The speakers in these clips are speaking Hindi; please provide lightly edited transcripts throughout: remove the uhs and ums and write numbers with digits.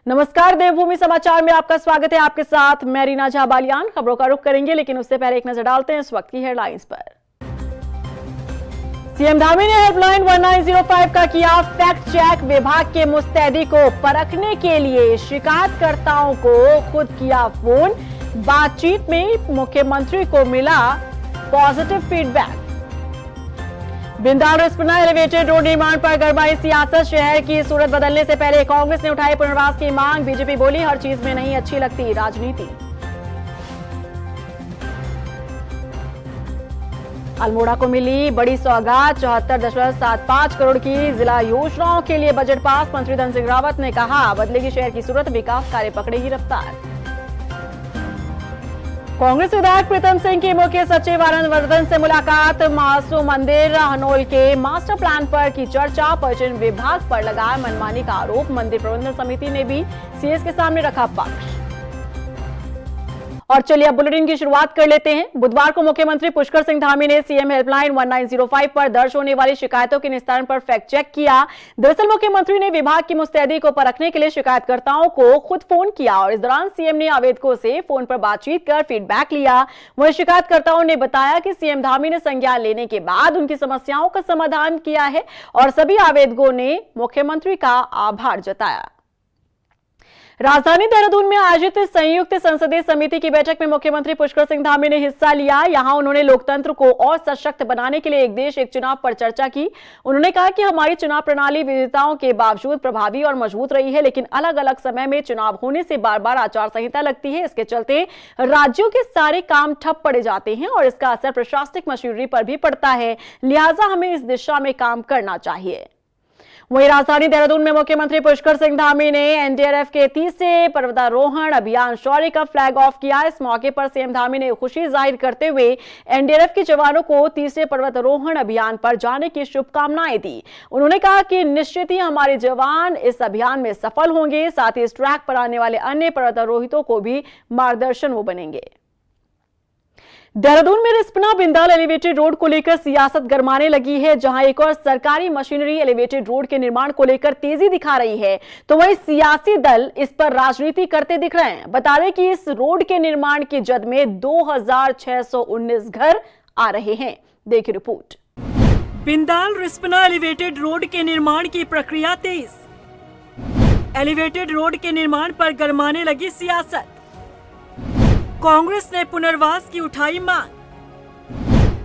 नमस्कार, देवभूमि समाचार में आपका स्वागत है। आपके साथ मैं रीना झा बालियान। खबरों का रुख करेंगे, लेकिन उससे पहले एक नजर डालते हैं इस वक्त की हेडलाइंस पर। सीएम धामी ने हेल्पलाइन 1905 का किया फैक्ट चेक। विभाग के मुस्तैदी को परखने के लिए शिकायतकर्ताओं को खुद किया फोन। बातचीत में मुख्यमंत्री को मिला positive feedback. Bindal Rispana elevated road निर्माण पर गरमाई सियासत। शहर की सूरत बदलने से पहले कांग्रेस ने उठाई पुनर्वास की मांग। बीजेपी बोली हर चीज में नहीं अच्छी लगती राजनीति। अल्मोड़ा को मिली बड़ी सौगात। 74.75 करोड़ की जिला योजनाओं के लिए बजट पास। मंत्री धन सिंह रावत ने कहा बदलेगी शहर की सूरत, विकास कार्य पकड़ेगी रफ्तार। कांग्रेस विधायक प्रीतम सिंह की मुख्य सचिव आनंद वर्धन से मुलाकात। मासू मंदिर हनोल के मास्टर प्लान पर की चर्चा। पर्यटन विभाग पर लगाया मनमानी का आरोप। मंदिर प्रबंधन समिति ने भी सीएस के सामने रखा पक्ष। और चलिए अब बुलेटिन की शुरुआत कर लेते हैं। बुधवार को मुख्यमंत्री पुष्कर सिंह धामी ने सीएम हेल्पलाइन 1905 पर दर्ज होने वाली शिकायतों के निस्तारण पर फैक्ट चेक किया। दरअसल मुख्यमंत्री ने विभाग की मुस्तैदी को परखने के लिए शिकायतकर्ताओं को खुद फोन किया और इस दौरान सीएम ने आवेदकों से फोन पर बातचीत कर फीडबैक लिया। वहीं शिकायतकर्ताओं ने बताया कि सीएम धामी ने संज्ञान लेने के बाद उनकी समस्याओं का समाधान किया है और सभी आवेदकों ने मुख्यमंत्री का आभार जताया। राजधानी देहरादून में आयोजित संयुक्त संसदीय समिति की बैठक में मुख्यमंत्री पुष्कर सिंह धामी ने हिस्सा लिया। यहां उन्होंने लोकतंत्र को और सशक्त बनाने के लिए एक देश एक चुनाव पर चर्चा की। उन्होंने कहा कि हमारी चुनाव प्रणाली विविधताओं के बावजूद प्रभावी और मजबूत रही है, लेकिन अलग अलग समय में चुनाव होने से बार बार आचार संहिता लगती है। इसके चलते राज्यों के सारे काम ठप पड़े जाते हैं और इसका असर प्रशासनिक मशीनरी पर भी पड़ता है। लिहाजा हमें इस दिशा में काम करना चाहिए। वहीं राजधानी देहरादून में मुख्यमंत्री पुष्कर सिंह धामी ने एनडीआरएफ के 30वें पर्वतारोहण अभियान शौर्य का फ्लैग ऑफ किया। इस मौके पर सीएम धामी ने खुशी जाहिर करते हुए एनडीआरएफ के जवानों को 30वें पर्वतारोहण अभियान पर जाने की शुभकामनाएं दी। उन्होंने कहा कि निश्चित ही हमारे जवान इस अभियान में सफल होंगे, साथ ही इस ट्रैक पर आने वाले अन्य पर्वतारोहितों को भी मार्गदर्शन वो बनेंगे। देहरादून में रिस्पना बिंदाल एलिवेटेड रोड को लेकर सियासत गरमाने लगी है। जहां एक और सरकारी मशीनरी एलिवेटेड रोड के निर्माण को लेकर तेजी दिखा रही है, तो वहीं सियासी दल इस पर राजनीति करते दिख रहे हैं। बता दें कि इस रोड के निर्माण की जद में 2619 घर आ रहे हैं। देखिए report. Bindal Rispana elevated road के निर्माण की प्रक्रिया तेज। एलिवेटेड रोड के निर्माण पर गरमाने लगी सियासत। कांग्रेस ने पुनर्वास की उठाई मांग।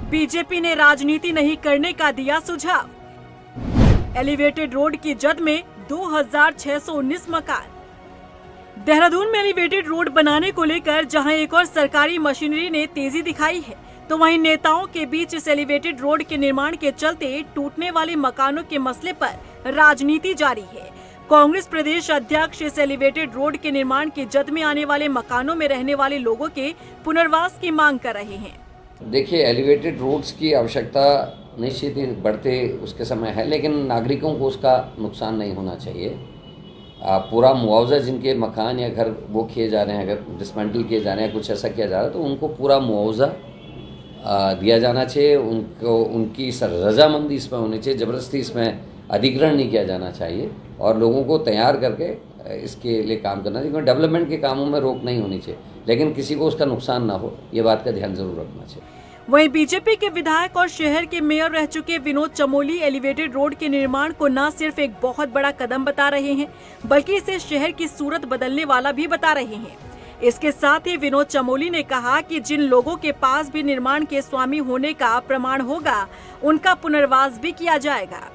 बीजेपी ने राजनीति नहीं करने का दिया सुझाव। एलिवेटेड रोड की जद में 2619 मकान। देहरादून में एलिवेटेड रोड बनाने को लेकर जहां एक और सरकारी मशीनरी ने तेजी दिखाई है, तो वहीं नेताओं के बीच इस एलिवेटेड रोड के निर्माण के चलते टूटने वाले मकानों के मसले पर राजनीति जारी है। कांग्रेस प्रदेश अध्यक्ष इस एलिवेटेड रोड के निर्माण की जद में आने वाले मकानों में रहने वाले लोगों के पुनर्वास की मांग कर रहे हैं। देखिए, एलिवेटेड रोड्स की आवश्यकता निश्चित ही बढ़ते उसके समय है, लेकिन नागरिकों को उसका नुकसान नहीं होना चाहिए। पूरा मुआवजा जिनके मकान या घर वो किए जा रहे हैं, अगर डिसमेंटल किए जा रहे हैं, कुछ ऐसा किया जा रहा है, तो उनको पूरा मुआवजा दिया जाना चाहिए। उनको उनकी रजामंदी इसमें होनी चाहिए। ज़बरदस्ती इसमें अधिग्रहण नहीं किया जाना चाहिए और लोगों को तैयार करके इसके लिए काम करना चाहिए। डेवलपमेंट के कामों में रोक नहीं होनी चाहिए, लेकिन किसी को उसका नुकसान ना हो, ये बात का ध्यान जरूर रखना चाहिए। वहीं बीजेपी के विधायक और शहर के मेयर रह चुके विनोद चमोली एलिवेटेड रोड के निर्माण को न सिर्फ एक बहुत बड़ा कदम बता रहे हैं, बल्कि इसे शहर की सूरत बदलने वाला भी बता रहे हैं। इसके साथ ही विनोद चमोली ने कहा कि जिन लोगों के पास भी निर्माण के स्वामी होने का प्रमाण होगा, उनका पुनर्वास भी किया जाएगा।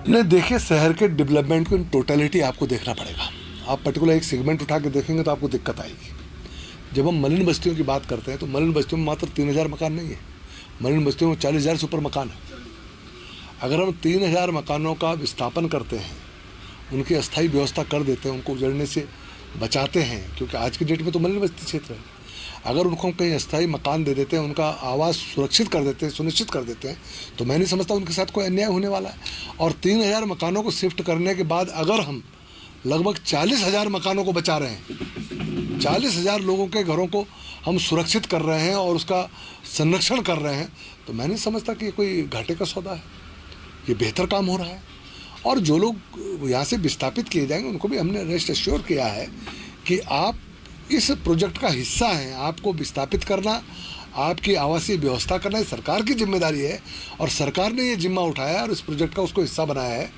नहीं, देखिए, शहर के डेवलपमेंट को टोटलिटी आपको देखना पड़ेगा। आप पर्टिकुलर एक सेगमेंट उठा के देखेंगे तो आपको दिक्कत आएगी। जब हम मलिन बस्तियों की बात करते हैं तो मलिन बस्तियों में मात्र 3000 मकान नहीं है, मलिन बस्तियों में 40,000 से ऊपर मकान है। अगर हम 3000 मकानों का विस्थापन करते हैं, उनकी अस्थायी व्यवस्था कर देते हैं, उनको उजड़ने से बचाते हैं, क्योंकि आज की डेट में तो मलिन बस्ती क्षेत्र है, अगर उनको कहीं अस्थायी मकान दे देते हैं, उनका आवास सुरक्षित कर देते हैं, सुनिश्चित कर देते हैं, तो मैं नहीं समझता उनके साथ कोई अन्याय होने वाला है। और 3000 मकानों को शिफ्ट करने के बाद अगर हम लगभग 40,000 मकानों को बचा रहे हैं, 40,000 लोगों के घरों को हम सुरक्षित कर रहे हैं और उसका संरक्षण कर रहे हैं, तो मैं नहीं समझता कि ये कोई घाटे का सौदा है। ये बेहतर काम हो रहा है। और जो लोग यहाँ से विस्थापित किए जाएंगे उनको भी हमने रेस्ट एश्योर किया है कि आप इस प्रोजेक्ट का हिस्सा हैं, आपको विस्थापित करना, आपकी आवासीय व्यवस्था करना ये सरकार की जिम्मेदारी है और सरकार ने ये जिम्मा उठाया और इस प्रोजेक्ट का उसको हिस्सा बनाया है।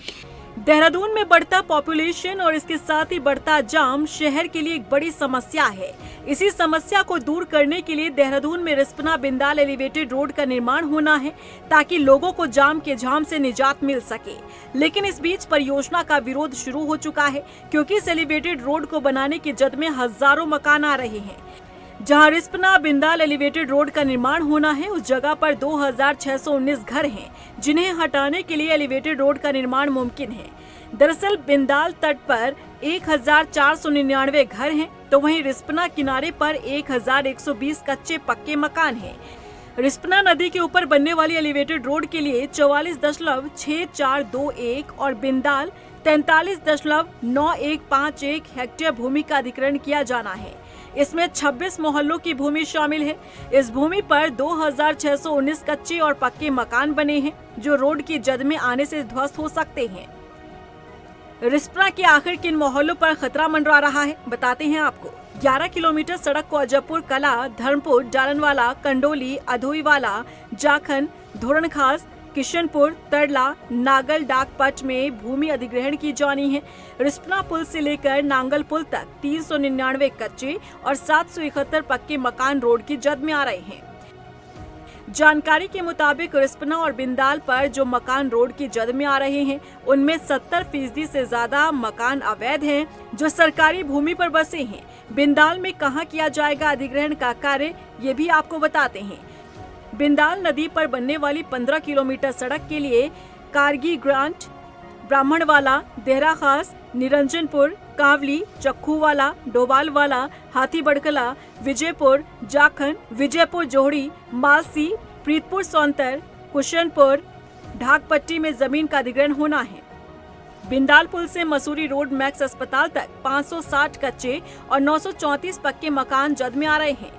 देहरादून में बढ़ता पॉपुलेशन और इसके साथ ही बढ़ता जाम शहर के लिए एक बड़ी समस्या है। इसी समस्या को दूर करने के लिए देहरादून में रिस्पना बिंदाल एलिवेटेड रोड का निर्माण होना है ताकि लोगों को जाम के झाम से निजात मिल सके। लेकिन इस बीच परियोजना का विरोध शुरू हो चुका है क्योंकि इस एलिवेटेड रोड को बनाने की जद में हजारों मकान आ रहे हैं। जहां रिस्पना बिंदाल एलिवेटेड रोड का निर्माण होना है उस जगह पर 2619 घर हैं जिन्हें हटाने के लिए एलिवेटेड रोड का निर्माण मुमकिन है। दरअसल बिंदाल तट पर 1499 घर हैं तो वहीं रिस्पना किनारे पर 1120 कच्चे पक्के मकान हैं। रिस्पना नदी के ऊपर बनने वाली एलिवेटेड रोड के लिए 44.6421 और बिंदाल 43.9151 हेक्टेयर भूमि का अधिग्रहण किया जाना है। इसमें 26 मोहल्लों की भूमि शामिल है। इस भूमि पर 2619 कच्चे और पक्के मकान बने हैं जो रोड की जद में आने से ध्वस्त हो सकते हैं। रिस्पना के आखिर किन मोहल्लों पर खतरा मंडरा रहा है बताते हैं आपको। 11 किलोमीटर सड़क को अजबपुर कला, धर्मपुर, डालनवाला, कंडोली, अधोईवाला, जाखन, धोरणखास, किशनपुर, तरला, नागल डाकपट में भूमि अधिग्रहण की जानी है। रिस्पना पुल से लेकर नांगल पुल तक 399 कच्चे और 771 पक्के मकान रोड की जद में आ रहे हैं। जानकारी के मुताबिक रिस्पना और बिंदाल पर जो मकान रोड की जद में आ रहे हैं उनमें 70% से ज्यादा मकान अवैध हैं जो सरकारी भूमि पर बसे हैं। बिंदाल में कहां किया जाएगा अधिग्रहण का कार्य ये भी आपको बताते हैं। बिंदाल नदी पर बनने वाली 15 किलोमीटर सड़क के लिए कारगी ग्रांट, ब्राह्मणवाला, देहरा खास, निरंजनपुर, कावली, चक्खूवाला, डोबालवाला, हाथी बड़कला, विजयपुर, जाखन, विजयपुर जोहड़ी, मालसी, प्रीतपुर सौंतर, कुशनपुर, ढाकपट्टी में जमीन का अधिग्रहण होना है। बिंदाल पुल से मसूरी रोड मैक्स अस्पताल तक 560 कच्चे और 934 पक्के मकान जद में आ रहे हैं।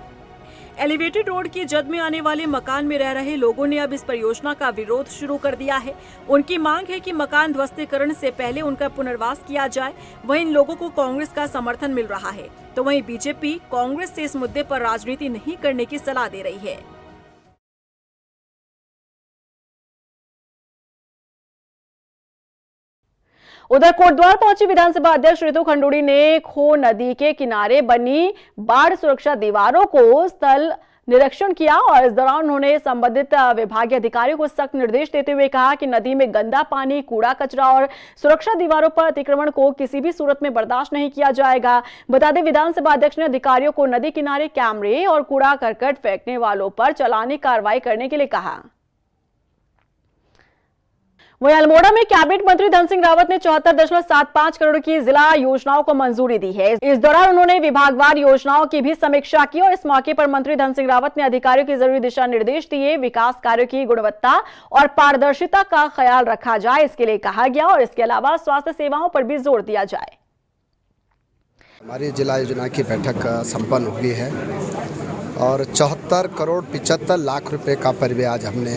एलिवेटेड रोड की जद में आने वाले मकान में रह रहे लोगों ने अब इस परियोजना का विरोध शुरू कर दिया है। उनकी मांग है कि मकान ध्वस्तीकरण से पहले उनका पुनर्वास किया जाए। वहीं इन लोगों को कांग्रेस का समर्थन मिल रहा है तो वहीं बीजेपी कांग्रेस से इस मुद्दे पर राजनीति नहीं करने की सलाह दे रही है। उधर कोटद्वार पहुंची विधानसभा अध्यक्ष रितु खंडूड़ी ने खो नदी के किनारे बनी बाढ़ सुरक्षा दीवारों को स्थल निरीक्षण किया और इस दौरान उन्होंने संबंधित विभागीय अधिकारियों को सख्त निर्देश देते हुए कहा कि नदी में गंदा पानी, कूड़ा कचरा और सुरक्षा दीवारों पर अतिक्रमण को किसी भी सूरत में बर्दाश्त नहीं किया जाएगा। बता दें विधानसभा अध्यक्ष ने अधिकारियों को नदी किनारे कैमरे और कूड़ा करकट फेंकने वालों पर चालानी कार्रवाई करने के लिए कहा। वहीं अल्मोड़ा में कैबिनेट मंत्री धन सिंह रावत ने 74.75 करोड़ की जिला योजनाओं को मंजूरी दी है। इस दौरान उन्होंने विभागवार योजनाओं की भी समीक्षा की और इस मौके पर मंत्री धन सिंह रावत ने अधिकारियों की जरूरी दिशा निर्देश दिए। विकास कार्यों की गुणवत्ता और पारदर्शिता का ख्याल रखा जाए इसके लिए कहा गया और इसके अलावा स्वास्थ्य सेवाओं पर भी जोर दिया जाए। हमारी जिला योजना की बैठक संपन्न हुई है और 74 करोड़ 75 लाख रुपए का परिव्यय हमने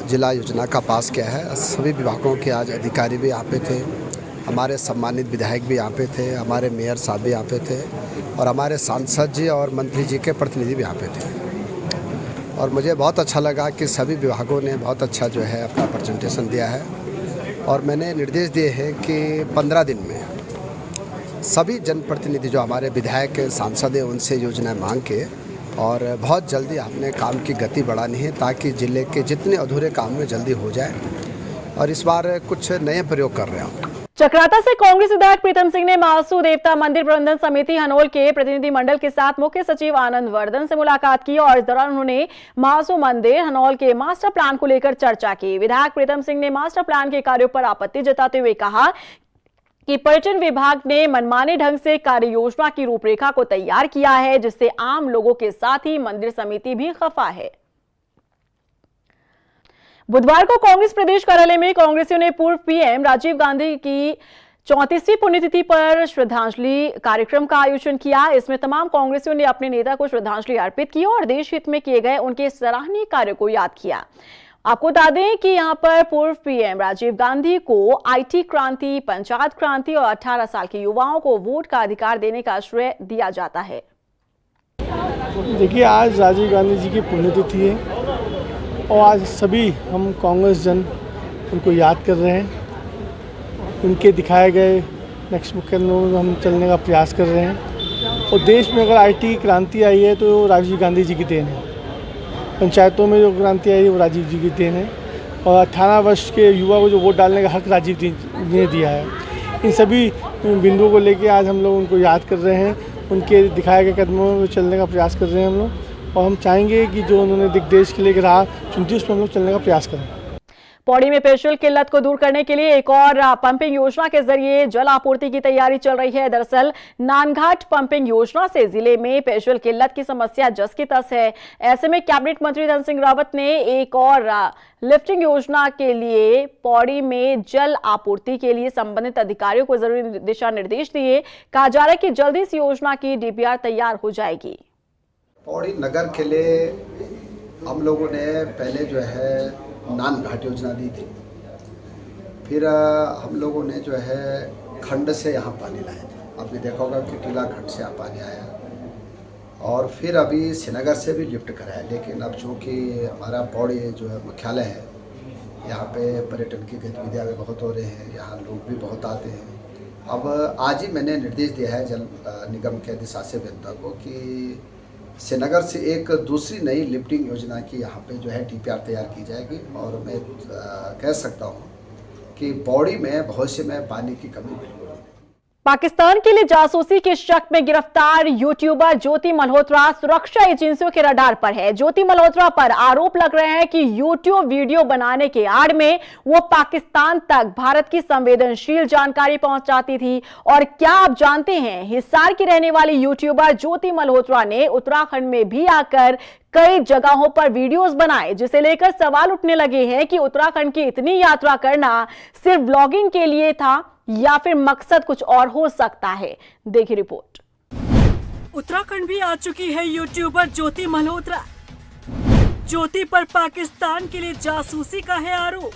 जिला योजना का पास किया है। सभी विभागों के आज अधिकारी भी यहाँ पे थे, हमारे सम्मानित विधायक भी यहाँ पे थे, हमारे मेयर साहब भी यहाँ पे थे और हमारे सांसद जी और मंत्री जी के प्रतिनिधि भी यहाँ पे थे। और मुझे बहुत अच्छा लगा कि सभी विभागों ने बहुत अच्छा जो है अपना प्रेजेंटेशन दिया है और मैंने निर्देश दिए हैं कि 15 दिन में सभी जनप्रतिनिधि जो हमारे विधायक सांसद हैं उनसे योजनाएं मांग के और बहुत जल्दी आपने काम की गति बढ़ानी है ताकि जिले के जितने अधूरे काम में जल्दी हो जाए और इस बार कुछ नए प्रयोग कर रहे हैं। चक्राता से कांग्रेस विधायक प्रीतम सिंह ने महासू देवता मंदिर प्रबंधन समिति हनोल के प्रतिनिधि मंडल के साथ मुख्य सचिव आनंद वर्धन से मुलाकात की और इस दौरान उन्होंने महासू मंदिर हनोल के मास्टर प्लान को लेकर चर्चा की। विधायक प्रीतम सिंह ने मास्टर प्लान के कार्यों पर आपत्ति जताते हुए कहा कि पर्यटन विभाग ने मनमाने ढंग से कार्य योजना की रूपरेखा को तैयार किया है जिससे आम लोगों के साथ ही मंदिर समिति भी खफा है। बुधवार को कांग्रेस प्रदेश कार्यालय में कांग्रेसियों ने पूर्व पीएम राजीव गांधी की 34वीं पुण्यतिथि पर श्रद्धांजलि कार्यक्रम का आयोजन किया। इसमें तमाम कांग्रेसियों ने अपने नेता को श्रद्धांजलि अर्पित की और देश हित में किए गए उनके सराहनीय कार्य को याद किया। आपको बता दें कि यहां पर पूर्व पीएम राजीव गांधी को आईटी क्रांति, पंचायत क्रांति और 18 साल के युवाओं को वोट का अधिकार देने का श्रेय दिया जाता है। देखिए, आज राजीव गांधी जी की पुण्यतिथि है और आज सभी हम कांग्रेस जन उनको याद कर रहे हैं। उनके दिखाए गए नेक्स्ट मुख्य में हम चलने का प्रयास कर रहे हैं। और देश में अगर आईटी क्रांति आई है तो राजीव गांधी जी की देन है। पंचायतों में जो क्रांति आई है वो राजीव जी की देन है। और 18 वर्ष के युवा को जो वोट डालने का हक राजीव जी ने दिया है। इन सभी बिंदुओं को लेकर आज हम लोग उनको याद कर रहे हैं, उनके दिखाए गए कदमों में चलने का प्रयास कर रहे हैं हम लोग। और हम चाहेंगे कि जो उन्होंने दिग्देश के लिए राह चुनती उस पर हम लोग चलने का प्रयास करें। पौड़ी में पेयजल किल्लत को दूर करने के लिए एक और पंपिंग योजना के जरिए जल आपूर्ति की तैयारी चल रही है। दरअसल नानघाट पंपिंग योजना से जिले में पेयजल किल्लत की समस्या जस की तस है। ऐसे में कैबिनेट मंत्री धन सिंह रावत ने एक और लिफ्टिंग योजना के लिए पौड़ी में जल आपूर्ति के लिए संबंधित अधिकारियों को जरूरी दिशा निर्देश दिए। कहा जा रहा है कि जल्दी इस योजना की डीपीआर तैयार हो जाएगी। पौड़ी नगर के लिए हम लोगों ने पहले जो है नानघाट योजना दी थी। फिर हम लोगों ने जो है खंड से यहाँ पानी लाया। आपने देखा होगा कि टीला खंड से यहाँ पानी आया और फिर अभी श्रीनगर से भी लिफ्ट कराया। लेकिन अब चूँकि हमारा पौड़ी जो है मुख्यालय है, यहाँ पे पर्यटन की गतिविधियाँ भी बहुत हो रही हैं, यहाँ लोग भी बहुत आते हैं। अब आज ही मैंने निर्देश दिया है जल निगम के अधिशासी अभियंता को कि श्रीनगर से एक दूसरी नई लिफ्टिंग योजना की यहाँ पे जो है डीपीआर तैयार की जाएगी। और मैं कह सकता हूँ कि पौड़ी में भविष्य में पानी की कमी बिल्कुल नहीं। पाकिस्तान के लिए जासूसी के शक में गिरफ्तार यूट्यूबर ज्योति मल्होत्रा सुरक्षा एजेंसियों के रडार पर है। ज्योति मल्होत्रा पर आरोप लग रहे हैं कि यूट्यूब वीडियो बनाने के आड़ में वो पाकिस्तान तक भारत की संवेदनशील जानकारी पहुंचाती थी। और क्या आप जानते हैं, हिसार की रहने वाली यूट्यूबर ज्योति मल्होत्रा ने उत्तराखंड में भी आकर कई जगहों पर वीडियोस बनाए, जिसे लेकर सवाल उठने लगे हैं कि उत्तराखंड की इतनी यात्रा करना सिर्फ ब्लॉगिंग के लिए था या फिर मकसद कुछ और हो सकता है। देखिए रिपोर्ट। उत्तराखंड भी आ चुकी है यूट्यूबर ज्योति मल्होत्रा। ज्योति पर पाकिस्तान के लिए जासूसी का है आरोप।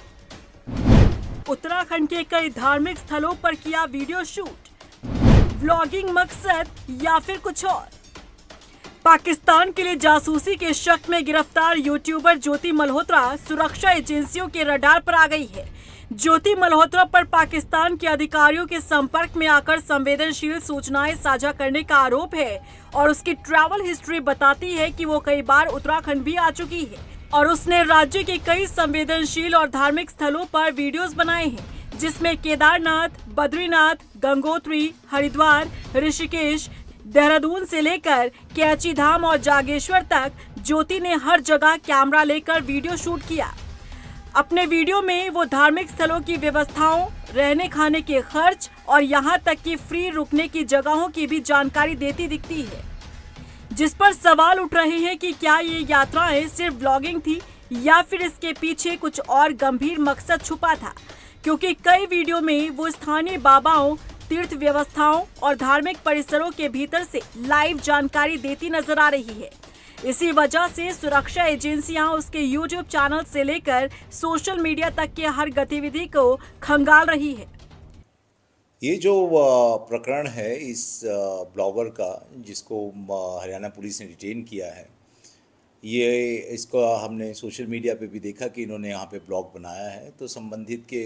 उत्तराखंड के कई धार्मिक स्थलों पर किया वीडियो शूट। व्लॉगिंग मकसद या फिर कुछ और। पाकिस्तान के लिए जासूसी के शक में गिरफ्तार यूट्यूबर ज्योति मल्होत्रा सुरक्षा एजेंसियों के रडार पर आ गई है। ज्योति मल्होत्रा पर पाकिस्तान के अधिकारियों के संपर्क में आकर संवेदनशील सूचनाएं साझा करने का आरोप है और उसकी ट्रैवल हिस्ट्री बताती है कि वो कई बार उत्तराखंड भी आ चुकी है और उसने राज्य के कई संवेदनशील और धार्मिक स्थलों पर वीडियोस बनाए हैं, जिसमें केदारनाथ, बद्रीनाथ, गंगोत्री, हरिद्वार, ऋषिकेश, देहरादून से लेकर कैची धाम और जागेश्वर तक ज्योति ने हर जगह कैमरा लेकर वीडियो शूट किया। अपने वीडियो में वो धार्मिक स्थलों की व्यवस्थाओं, रहने खाने के खर्च और यहाँ तक कि फ्री रुकने की जगहों की भी जानकारी देती दिखती है, जिस पर सवाल उठ रहे हैं कि क्या ये यात्राएं सिर्फ ब्लॉगिंग थी या फिर इसके पीछे कुछ और गंभीर मकसद छुपा था, क्योंकि कई वीडियो में वो स्थानीय बाबाओं, तीर्थ व्यवस्थाओं और धार्मिक परिसरों के भीतर से लाइव जानकारी देती नजर आ रही है। इसी वजह से सुरक्षा एजेंसियां उसके YouTube चैनल से लेकर सोशल मीडिया तक के हर गतिविधि को खंगाल रही है। ये जो प्रकरण है इस ब्लॉगर का, जिसको हरियाणा पुलिस ने डिटेन किया है, ये इसको हमने सोशल मीडिया पे भी देखा कि इन्होंने यहाँ पे ब्लॉग बनाया है। तो संबंधित के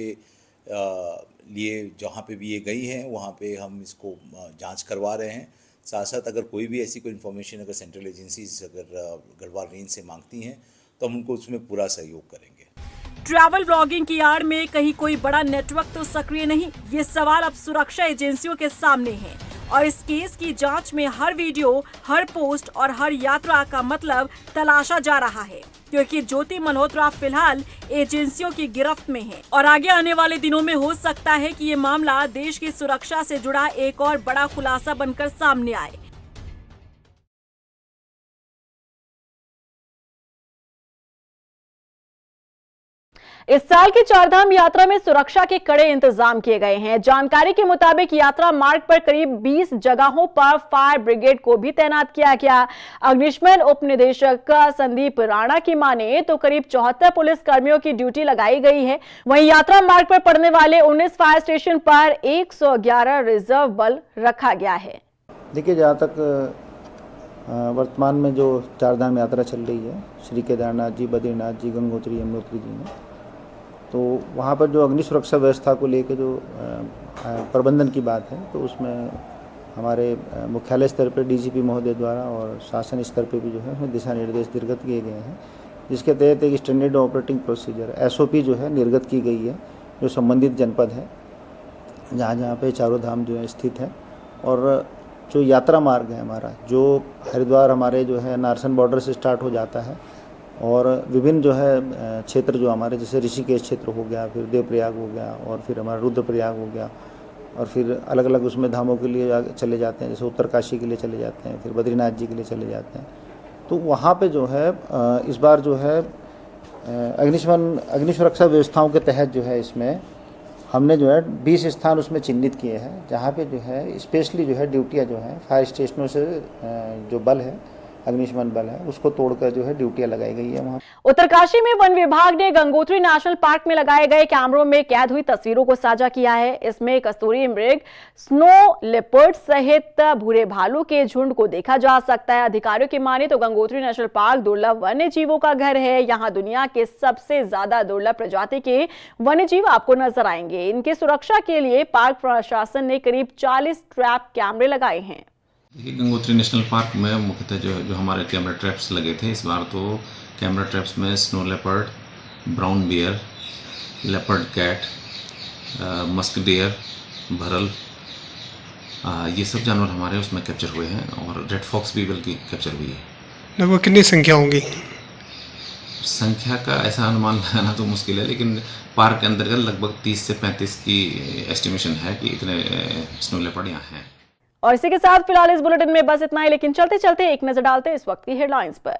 लिए जहाँ पे भी ये गई हैं वहाँ पे हम इसको जांच करवा रहे हैं। साथ साथ अगर कोई भी ऐसी कोई इन्फॉर्मेशन अगर सेंट्रल एजेंसीज अगर गढ़वाल रेंज से मांगती हैं तो हम उनको उसमें पूरा सहयोग करेंगे। ट्रैवल ब्लॉगिंग की आड़ में कहीं कोई बड़ा नेटवर्क तो सक्रिय नहीं, ये सवाल अब सुरक्षा एजेंसियों के सामने है और इस केस की जांच में हर वीडियो, हर पोस्ट और हर यात्रा का मतलब तलाशा जा रहा है, क्योंकि ज्योति मल्होत्रा फिलहाल एजेंसियों की गिरफ्त में है और आगे आने वाले दिनों में हो सकता है कि ये मामला देश की सुरक्षा से जुड़ा एक और बड़ा खुलासा बनकर सामने आए। इस साल की चारधाम यात्रा में सुरक्षा के कड़े इंतजाम किए गए हैं। जानकारी के मुताबिक यात्रा मार्ग पर करीब 20 जगहों पर फायर ब्रिगेड को भी तैनात किया गया। अग्निशमन उप निदेशक संदीप राणा की माने तो करीब 74 पुलिस कर्मियों की ड्यूटी लगाई गई है। वहीं यात्रा मार्ग पर पड़ने वाले 19 फायर स्टेशन पर 111 रिजर्व बल रखा गया है। देखिए, जहाँ तक वर्तमान में जो चारधाम यात्रा चल रही है, श्री केदारनाथ जी, बद्रीनाथ जी, गंगोत्री, यमुनोत्री जी में, तो वहाँ पर जो अग्नि सुरक्षा व्यवस्था को लेकर जो प्रबंधन की बात है, तो उसमें हमारे मुख्यालय स्तर पर डीजीपी महोदय द्वारा और शासन स्तर पर भी जो है उसमें दिशा निर्देश निर्गत किए गए हैं, जिसके तहत एक स्टैंडर्ड ऑपरेटिंग प्रोसीजर SOP जो है निर्गत की गई है, जो संबंधित जनपद है जहाँ जहाँ पे चारों धाम जो है स्थित है। और जो यात्रा मार्ग है हमारा, जो हरिद्वार हमारे जो है नारसन बॉर्डर से स्टार्ट हो जाता है और विभिन्न जो है क्षेत्र जो हमारे, जैसे ऋषिकेश क्षेत्र हो गया, फिर देवप्रयाग हो गया और फिर हमारा रुद्रप्रयाग हो गया, और फिर अलग अलग उसमें धामों के लिए चले जाते हैं, जैसे उत्तरकाशी के लिए चले जाते हैं, फिर बद्रीनाथ जी के लिए चले जाते हैं। तो वहाँ पे जो है इस बार जो है अग्नि सुरक्षा व्यवस्थाओं के तहत जो है इसमें हमने जो है 20 स्थान उसमें चिन्हित किए हैं, जहाँ पे जो है स्पेशली जो है ड्यूटियाँ जो है फायर स्टेशनों से जो बल है, अग्निशमन बल है, उसको तोड़कर जो है ड्यूटियाँ लगाई गई है वहाँ। उत्तरकाशी में वन विभाग ने गंगोत्री नेशनल पार्क में लगाए गए कैमरों में कैद हुई तस्वीरों को साझा किया है। इसमें कस्तूरी मृग, स्नो लेपर्ड सहित भूरे भालू के झुंड को देखा जा सकता है। अधिकारियों की माने तो गंगोत्री नेशनल पार्क दुर्लभ वन्य जीवों का घर है। यहाँ दुनिया के सबसे ज्यादा दुर्लभ प्रजाति के वन्य जीव आपको नजर आएंगे। इनकी सुरक्षा के लिए पार्क प्रशासन ने करीब 40 ट्रैप कैमरे लगाए हैं। देखिए, गंगोत्री नेशनल पार्क में मुख्यतः जो हमारे कैमरा ट्रैप्स लगे थे, इस बार तो कैमरा ट्रैप्स में snow leopard, brown bear, leopard cat, musk deer, bharal, ये सब जानवर हमारे उसमें कैप्चर हुए हैं और रेड फॉक्स भी बल्कि कैप्चर हुई है। लगभग कितनी संख्या होगी? संख्या का ऐसा अनुमान लगाना तो मुश्किल है, लेकिन पार्क के अंतर्गत लगभग 30 से 35 की एस्टिमेशन है कि इतने स्नो लेपर्ड यहाँ हैं। और इसी के साथ फिलहाल इस बुलेटिन में बस इतना ही, लेकिन चलते चलते एक नजर डालते हैं इस वक्त की हेडलाइंस पर।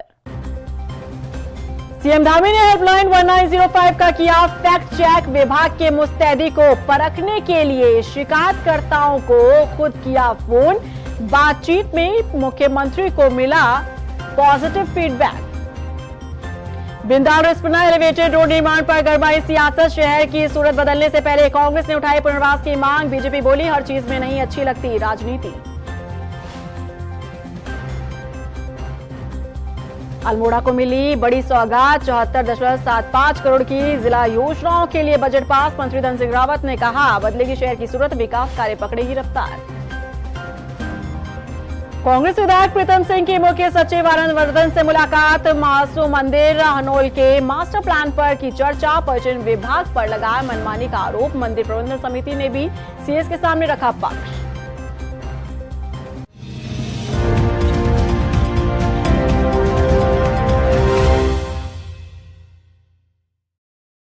सीएम धामी ने हेल्पलाइन 1905 का किया फैक्ट चेक। विभाग के मुस्तैदी को परखने के लिए शिकायतकर्ताओं को खुद किया फोन। बातचीत में मुख्यमंत्री को मिला positive feedback. Bindal Rispana elevated road निर्माण पर गरमाई सियासत। शहर की सूरत बदलने से पहले कांग्रेस ने उठाई पुनर्वास की मांग। बीजेपी बोली हर चीज में नहीं अच्छी लगती राजनीति। अल्मोड़ा को मिली बड़ी सौगात। 74.75 करोड़ की जिला योजनाओं के लिए बजट पास। मंत्री धन सिंह रावत ने कहा बदलेगी शहर की सूरत, विकास कार्य पकड़ेगी रफ्तार। कांग्रेस विधायक प्रीतम सिंह की मुख्य सचिव आनंद वर्धन से मुलाकात। मासू मंदिर हनोल के मास्टर प्लान पर की चर्चा। पर्यटन विभाग पर लगाया मनमानी का आरोप। मंदिर प्रबंधन समिति ने भी सीएस के सामने रखा पक्ष।